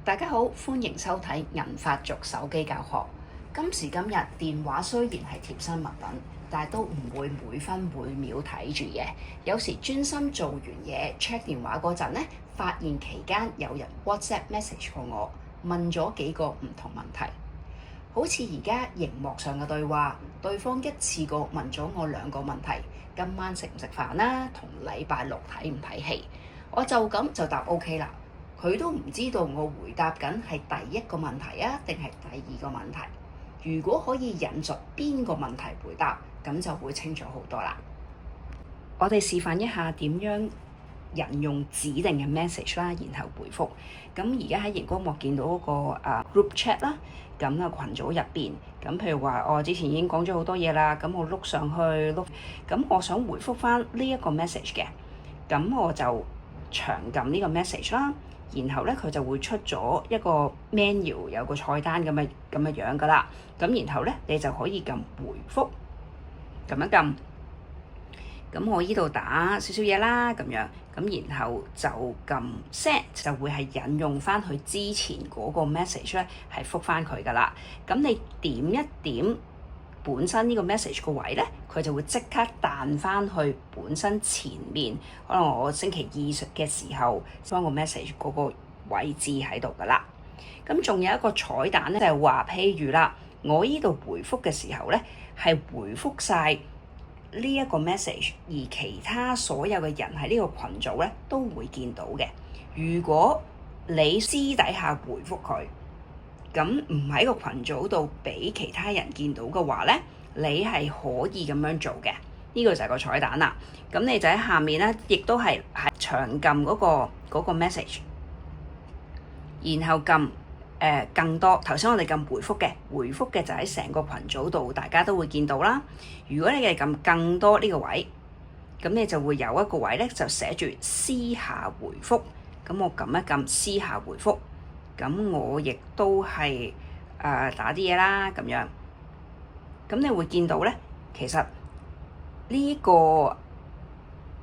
大家好，歡迎收睇銀髮族手機教學。今時今日電話雖然係貼身物品，但係都唔會每分每秒睇住嘅。有時專心做完嘢 check 電話嗰陣咧，發現期間有人 WhatsApp message 過我，問咗幾個唔同問題。好似而家熒幕上嘅對話，對方一次過問咗我2個問題：今晚食唔食飯啦？同禮拜六睇唔睇戲？我就咁就答 OK 啦。佢都唔知道我回答緊係第1個問題啊，定係第2個問題。如果可以引述邊個問題回答，咁就會清楚好多啦。我哋示範一下點樣引用指定嘅 message 啦，然後回覆。咁而家喺熒光幕見到嗰個group chat 啦，咁啊群組入邊，咁譬如話我之前已經講咗好多嘢啦，咁我碌上去碌，咁我想回覆翻呢一個 message 嘅，咁我就長撳呢個 message 啦。然後咧，佢就會出咗一個 menu， 有個菜單咁嘅樣噶啦。咁然後咧，你就可以撳回覆，撳一撳。咁我依度打少少嘢啦，咁樣。咁然後就撳 send， 就會係引用翻佢之前嗰個 message 咧，係覆翻佢噶啦。咁你點一點本身呢個 message 個位咧，佢就會即刻彈翻去本身前面，可能我星期2嘅時候將個 message 嗰個位置喺度噶啦。咁仲有一個彩蛋咧，就係話譬如啦，我依度回覆嘅時候咧，係回覆晒呢一個 message， 而其他所有嘅人喺呢個群組咧都會見到嘅。如果你私底下回覆佢，咁唔喺個群組度俾其他人見到嘅話咧，你係可以咁樣做嘅。呢個就係個彩蛋啦。咁你就喺下面咧，亦都係長撳嗰個 message， 然後撳更多。頭先我哋撳回覆嘅，回覆嘅就喺成個群組度，大家都會見到啦。如果你係撳更多呢個位，咁你就會有一個位咧，就寫住私下回覆。咁我撳一撳私下回覆。咁我亦都係打啲嘢啦，咁樣。咁你會見到咧，其實呢個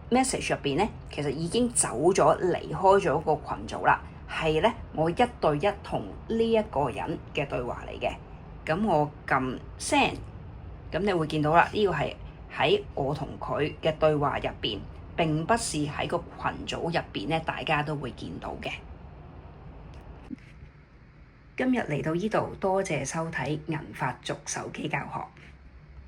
message 入邊咧，其實已經走咗離開咗個群組啦。係咧，我1對1同呢一個人嘅對話嚟嘅。咁我撳 send， 咁你會見到啦，呢個係喺我同佢嘅對話入邊，並不是喺個群組入邊咧，大家都會見到嘅。今日嚟到呢度，多謝收睇銀髮族手機教學。